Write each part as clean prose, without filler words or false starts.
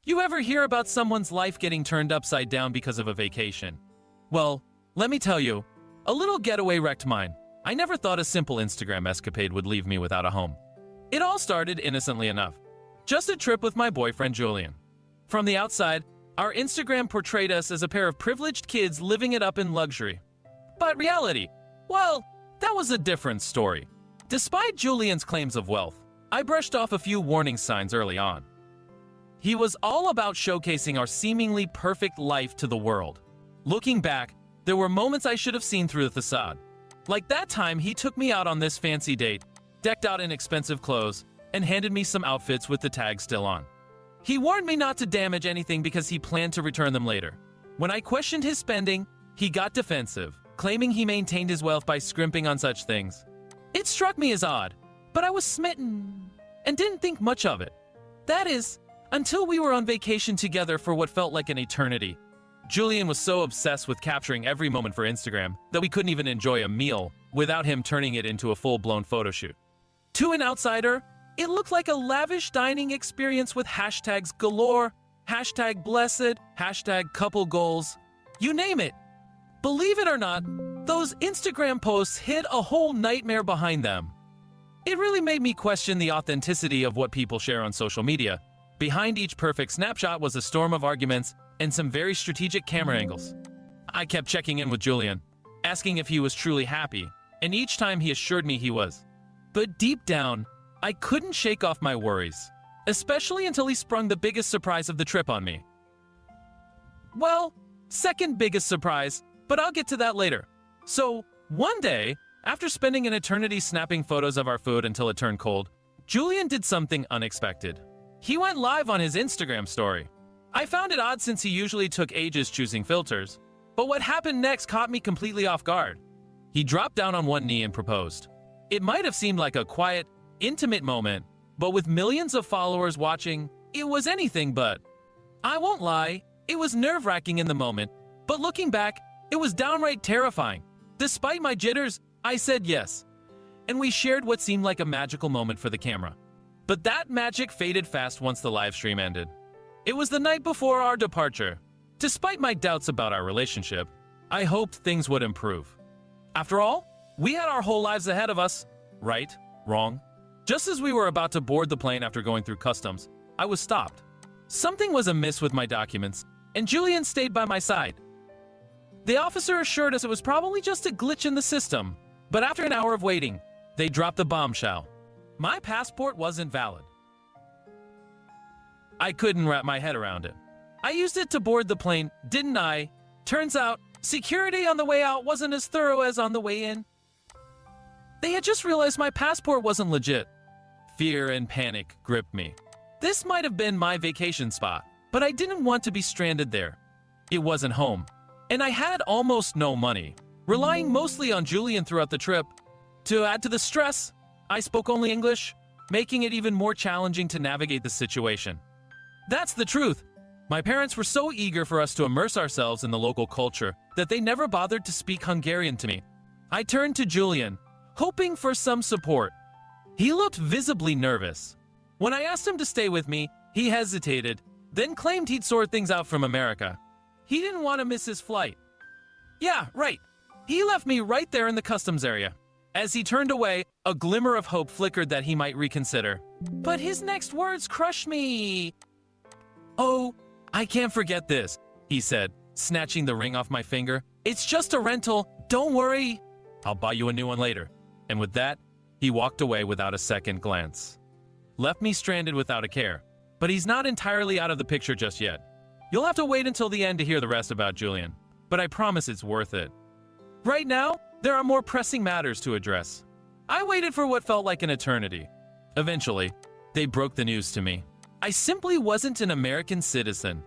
You ever hear about someone's life getting turned upside down because of a vacation? Well, let me tell you, a little getaway wrecked mine. I never thought a simple Instagram escapade would leave me without a home. It all started innocently enough. Just a trip with my boyfriend Julian. From the outside, our Instagram portrayed us as a pair of privileged kids living it up in luxury. But reality, well, that was a different story. Despite Julian's claims of wealth, I brushed off a few warning signs early on. He was all about showcasing our seemingly perfect life to the world. Looking back, there were moments I should have seen through the facade. Like that time he took me out on this fancy date, decked out in expensive clothes, and handed me some outfits with the tag still on. He warned me not to damage anything because he planned to return them later. When I questioned his spending, he got defensive, claiming he maintained his wealth by scrimping on such things. It struck me as odd, but I was smitten and didn't think much of it. That is, until we were on vacation together for what felt like an eternity. Julian was so obsessed with capturing every moment for Instagram that we couldn't even enjoy a meal without him turning it into a full-blown photo shoot. To an outsider, it looked like a lavish dining experience with hashtags galore, hashtag blessed, hashtag couple goals, you name it. Believe it or not, those Instagram posts hid a whole nightmare behind them. It really made me question the authenticity of what people share on social media. Behind each perfect snapshot was a storm of arguments and some very strategic camera angles. I kept checking in with Julian, asking if he was truly happy, and each time he assured me he was. But deep down, I couldn't shake off my worries, especially until he sprung the biggest surprise of the trip on me. Well, second biggest surprise, but I'll get to that later. So, one day, after spending an eternity snapping photos of our food until it turned cold, Julian did something unexpected. He went live on his Instagram story. I found it odd since he usually took ages choosing filters, but what happened next caught me completely off guard. He dropped down on one knee and proposed. It might have seemed like a quiet, intimate moment, but with millions of followers watching, it was anything but. I won't lie, it was nerve-wracking in the moment, but looking back, it was downright terrifying. Despite my jitters, I said yes, and we shared what seemed like a magical moment for the camera. But that magic faded fast once the live stream ended. It was the night before our departure. Despite my doubts about our relationship, I hoped things would improve. After all, we had our whole lives ahead of us. Right, wrong. Just as we were about to board the plane after going through customs, I was stopped. Something was amiss with my documents, and Julian stayed by my side. The officer assured us it was probably just a glitch in the system, but after an hour of waiting, they dropped the bombshell. My passport wasn't valid. I couldn't wrap my head around it. I used it to board the plane, didn't I? Turns out, security on the way out wasn't as thorough as on the way in. They had just realized my passport wasn't legit. Fear and panic gripped me. This might have been my vacation spot, but I didn't want to be stranded there. It wasn't home, and I had almost no money, relying mostly on Julian throughout the trip. To add to the stress, I spoke only English, making it even more challenging to navigate the situation. That's the truth. My parents were so eager for us to immerse ourselves in the local culture that they never bothered to speak Hungarian to me. I turned to Julian, hoping for some support. He looked visibly nervous. When I asked him to stay with me, he hesitated, then claimed he'd sort things out from America. He didn't want to miss his flight. Yeah, right. He left me right there in the customs area. As he turned away, a glimmer of hope flickered that he might reconsider. But his next words crushed me. "Oh, I can't forget this," he said, snatching the ring off my finger. "It's just a rental, don't worry. I'll buy you a new one later." And with that, he walked away without a second glance. Left me stranded without a care. But he's not entirely out of the picture just yet. You'll have to wait until the end to hear the rest about Julian, but I promise it's worth it. Right now, there are more pressing matters to address. I waited for what felt like an eternity. Eventually, they broke the news to me. I simply wasn't an American citizen.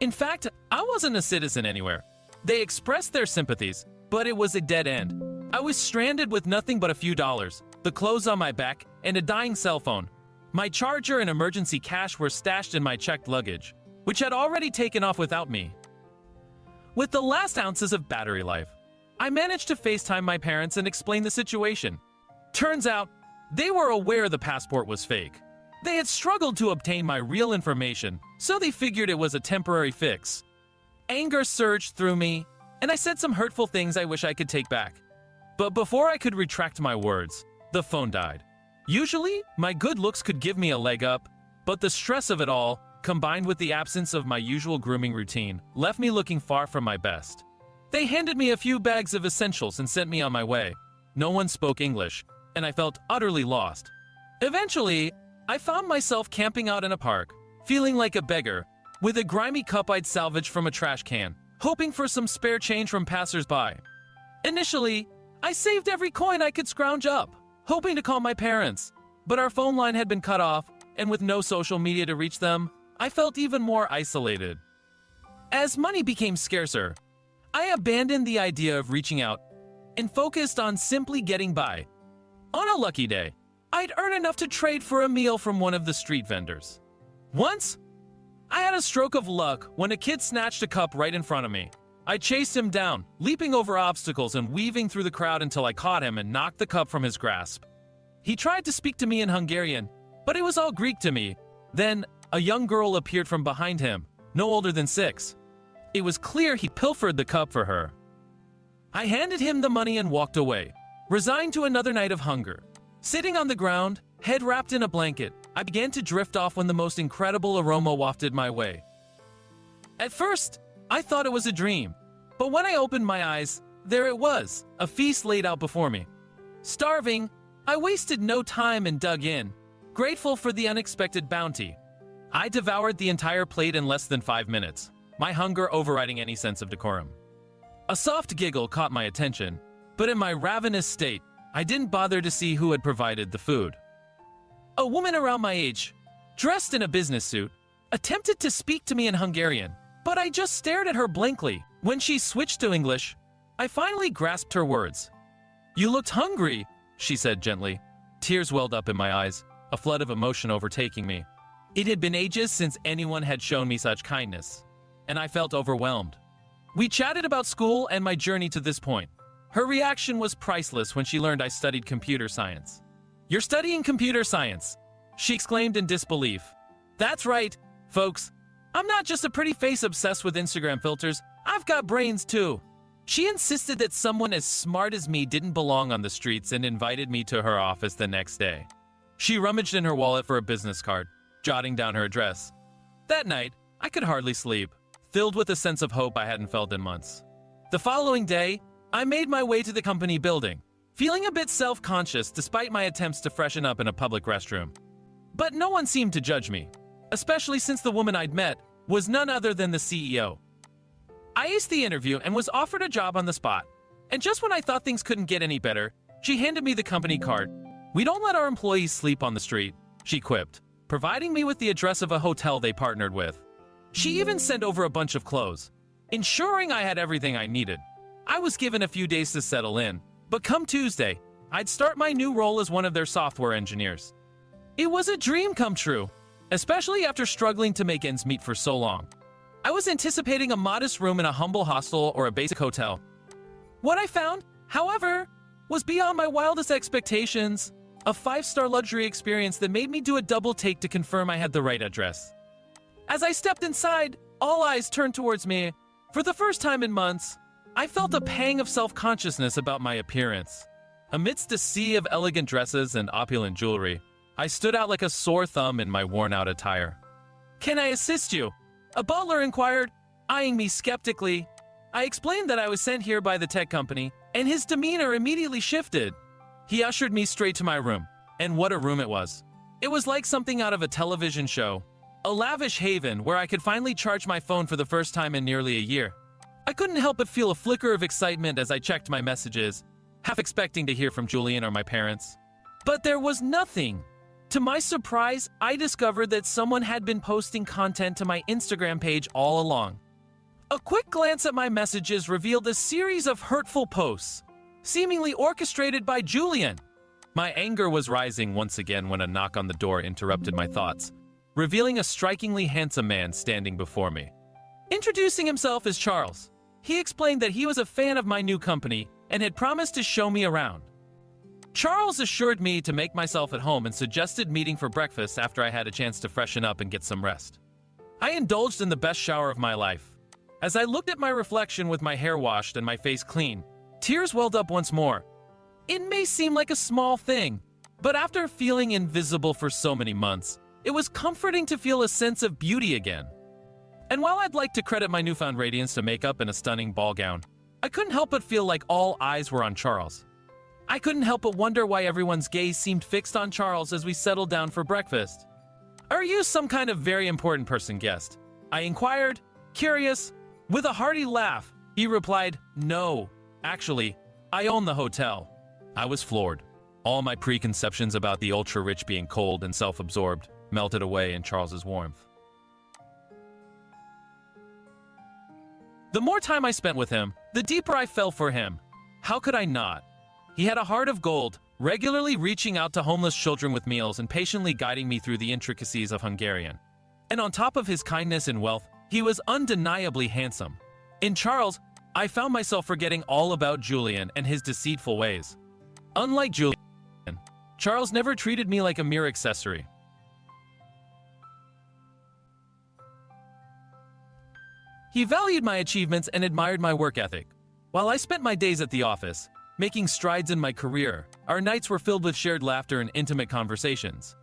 In fact, I wasn't a citizen anywhere. They expressed their sympathies, but it was a dead end. I was stranded with nothing but a few dollars, the clothes on my back, and a dying cell phone. My charger and emergency cash were stashed in my checked luggage, which had already taken off without me. With the last ounces of battery life, I managed to FaceTime my parents and explain the situation. Turns out, they were aware the passport was fake. They had struggled to obtain my real information, so they figured it was a temporary fix. Anger surged through me, and I said some hurtful things I wish I could take back. But before I could retract my words, the phone died. Usually, my good looks could give me a leg up, but the stress of it all, combined with the absence of my usual grooming routine, left me looking far from my best. They handed me a few bags of essentials and sent me on my way. No one spoke English, and I felt utterly lost. Eventually, I found myself camping out in a park, feeling like a beggar, with a grimy cup I'd salvaged from a trash can, hoping for some spare change from passers-by. Initially, I saved every coin I could scrounge up, hoping to call my parents, but our phone line had been cut off, and with no social media to reach them, I felt even more isolated. As money became scarcer, I abandoned the idea of reaching out and focused on simply getting by. On a lucky day, I'd earn enough to trade for a meal from one of the street vendors. Once, I had a stroke of luck when a kid snatched a cup right in front of me. I chased him down, leaping over obstacles and weaving through the crowd until I caught him and knocked the cup from his grasp. He tried to speak to me in Hungarian, but it was all Greek to me. Then, a young girl appeared from behind him, no older than 6. It was clear he pilfered the cup for her. I handed him the money and walked away, resigned to another night of hunger. Sitting on the ground, head wrapped in a blanket, I began to drift off when the most incredible aroma wafted my way. At first, I thought it was a dream, but when I opened my eyes, there it was, a feast laid out before me. Starving, I wasted no time and dug in, grateful for the unexpected bounty. I devoured the entire plate in less than 5 minutes, my hunger overriding any sense of decorum. A soft giggle caught my attention, but in my ravenous state, I didn't bother to see who had provided the food. A woman around my age, dressed in a business suit, attempted to speak to me in Hungarian, but I just stared at her blankly. When she switched to English, I finally grasped her words. "You looked hungry," she said gently. Tears welled up in my eyes, a flood of emotion overtaking me. It had been ages since anyone had shown me such kindness, and I felt overwhelmed. We chatted about school and my journey to this point. Her reaction was priceless when she learned I studied computer science. "You're studying computer science," she exclaimed in disbelief. "That's right, folks. I'm not just a pretty face obsessed with Instagram filters, I've got brains too." She insisted that someone as smart as me didn't belong on the streets and invited me to her office the next day. She rummaged in her wallet for a business card, jotting down her address. That night, I could hardly sleep, filled with a sense of hope I hadn't felt in months. The following day, I made my way to the company building, feeling a bit self-conscious despite my attempts to freshen up in a public restroom. But no one seemed to judge me, especially since the woman I'd met was none other than the CEO. I aced the interview and was offered a job on the spot. And just when I thought things couldn't get any better, she handed me the company card. "We don't let our employees sleep on the street," she quipped, providing me with the address of a hotel they partnered with. She even sent over a bunch of clothes, ensuring I had everything I needed. I was given a few days to settle in, but come Tuesday, I'd start my new role as one of their software engineers. It was a dream come true, especially after struggling to make ends meet for so long. I was anticipating a modest room in a humble hostel or a basic hotel. What I found, however, was beyond my wildest expectations, a 5-star luxury experience that made me do a double take to confirm I had the right address. As I stepped inside, all eyes turned towards me. For the first time in months, I felt a pang of self-consciousness about my appearance. Amidst a sea of elegant dresses and opulent jewelry, I stood out like a sore thumb in my worn-out attire. "Can I assist you?" a butler inquired, eyeing me skeptically. I explained that I was sent here by the tech company, and his demeanor immediately shifted. He ushered me straight to my room, and what a room it was. It was like something out of a television show, a lavish haven where I could finally charge my phone for the first time in nearly a year. I couldn't help but feel a flicker of excitement as I checked my messages, half expecting to hear from Julian or my parents. But there was nothing. To my surprise, I discovered that someone had been posting content to my Instagram page all along. A quick glance at my messages revealed a series of hurtful posts, seemingly orchestrated by Julian. My anger was rising once again when a knock on the door interrupted my thoughts, revealing a strikingly handsome man standing before me. Introducing himself as Charles, he explained that he was a fan of my new company and had promised to show me around. Charles assured me to make myself at home and suggested meeting for breakfast after I had a chance to freshen up and get some rest. I indulged in the best shower of my life. As I looked at my reflection with my hair washed and my face clean, tears welled up once more. It may seem like a small thing, but after feeling invisible for so many months, it was comforting to feel a sense of beauty again. And while I'd like to credit my newfound radiance to makeup and a stunning ball gown, I couldn't help but feel like all eyes were on Charles. I couldn't help but wonder why everyone's gaze seemed fixed on Charles as we settled down for breakfast. "Are you some kind of very important person, guest?" I inquired, curious. With a hearty laugh, he replied, "No, actually, I own the hotel." I was floored. All my preconceptions about the ultra-rich being cold and self-absorbed melted away in Charles's warmth. The more time I spent with him, the deeper I fell for him. How could I not? He had a heart of gold, regularly reaching out to homeless children with meals and patiently guiding me through the intricacies of Hungarian. And on top of his kindness and wealth, he was undeniably handsome. In Charles, I found myself forgetting all about Julian and his deceitful ways. Unlike Julian, Charles never treated me like a mere accessory. He valued my achievements and admired my work ethic. While I spent my days at the office, making strides in my career, our nights were filled with shared laughter and intimate conversations.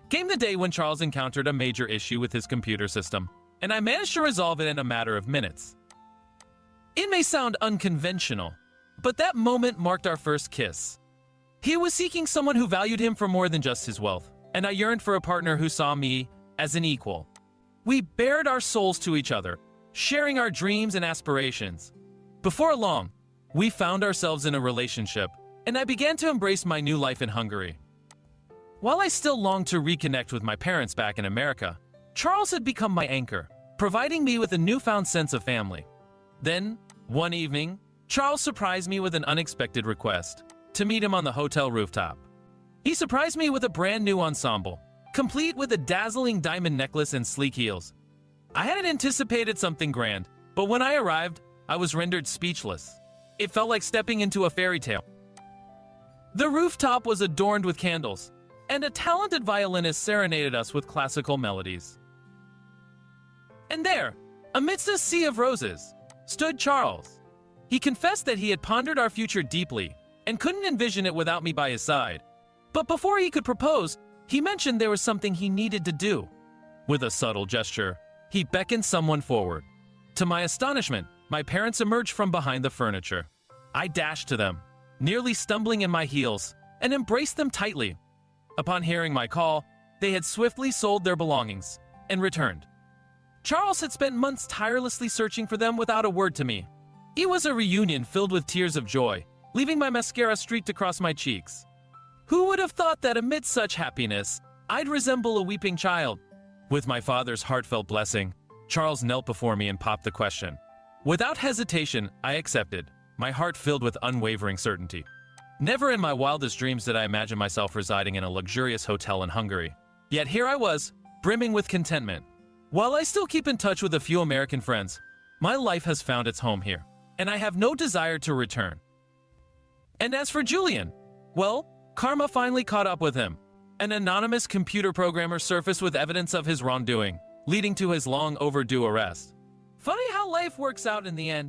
Came the day when Charles encountered a major issue with his computer system, and I managed to resolve it in a matter of minutes. It may sound unconventional, but that moment marked our first kiss. He was seeking someone who valued him for more than just his wealth, and I yearned for a partner who saw me as an equal. We bared our souls to each other, sharing our dreams and aspirations. Before long, we found ourselves in a relationship, and I began to embrace my new life in Hungary. While I still longed to reconnect with my parents back in America, Charles had become my anchor, providing me with a newfound sense of family. Then, one evening, Charles surprised me with an unexpected request: to meet him on the hotel rooftop. He surprised me with a brand new ensemble, complete with a dazzling diamond necklace and sleek heels. I hadn't anticipated something grand, but when I arrived, I was rendered speechless. It felt like stepping into a fairy tale. The rooftop was adorned with candles, and a talented violinist serenaded us with classical melodies. And there, amidst a sea of roses, stood Charles. He confessed that he had pondered our future deeply and couldn't envision it without me by his side. But before he could propose, he mentioned there was something he needed to do. With a subtle gesture, he beckoned someone forward. To my astonishment, my parents emerged from behind the furniture. I dashed to them, nearly stumbling in my heels, and embraced them tightly. Upon hearing my call, they had swiftly sold their belongings and returned. Charles had spent months tirelessly searching for them without a word to me. It was a reunion filled with tears of joy, leaving my mascara streaked across my cheeks. Who would have thought that amid such happiness, I'd resemble a weeping child? With my father's heartfelt blessing, Charles knelt before me and popped the question. Without hesitation, I accepted, my heart filled with unwavering certainty. Never in my wildest dreams did I imagine myself residing in a luxurious hotel in Hungary. Yet here I was, brimming with contentment. While I still keep in touch with a few American friends, my life has found its home here, and I have no desire to return. And as for Julian, well, karma finally caught up with him. An anonymous computer programmer surfaced with evidence of his wrongdoing, leading to his long overdue arrest. Funny how life works out in the end.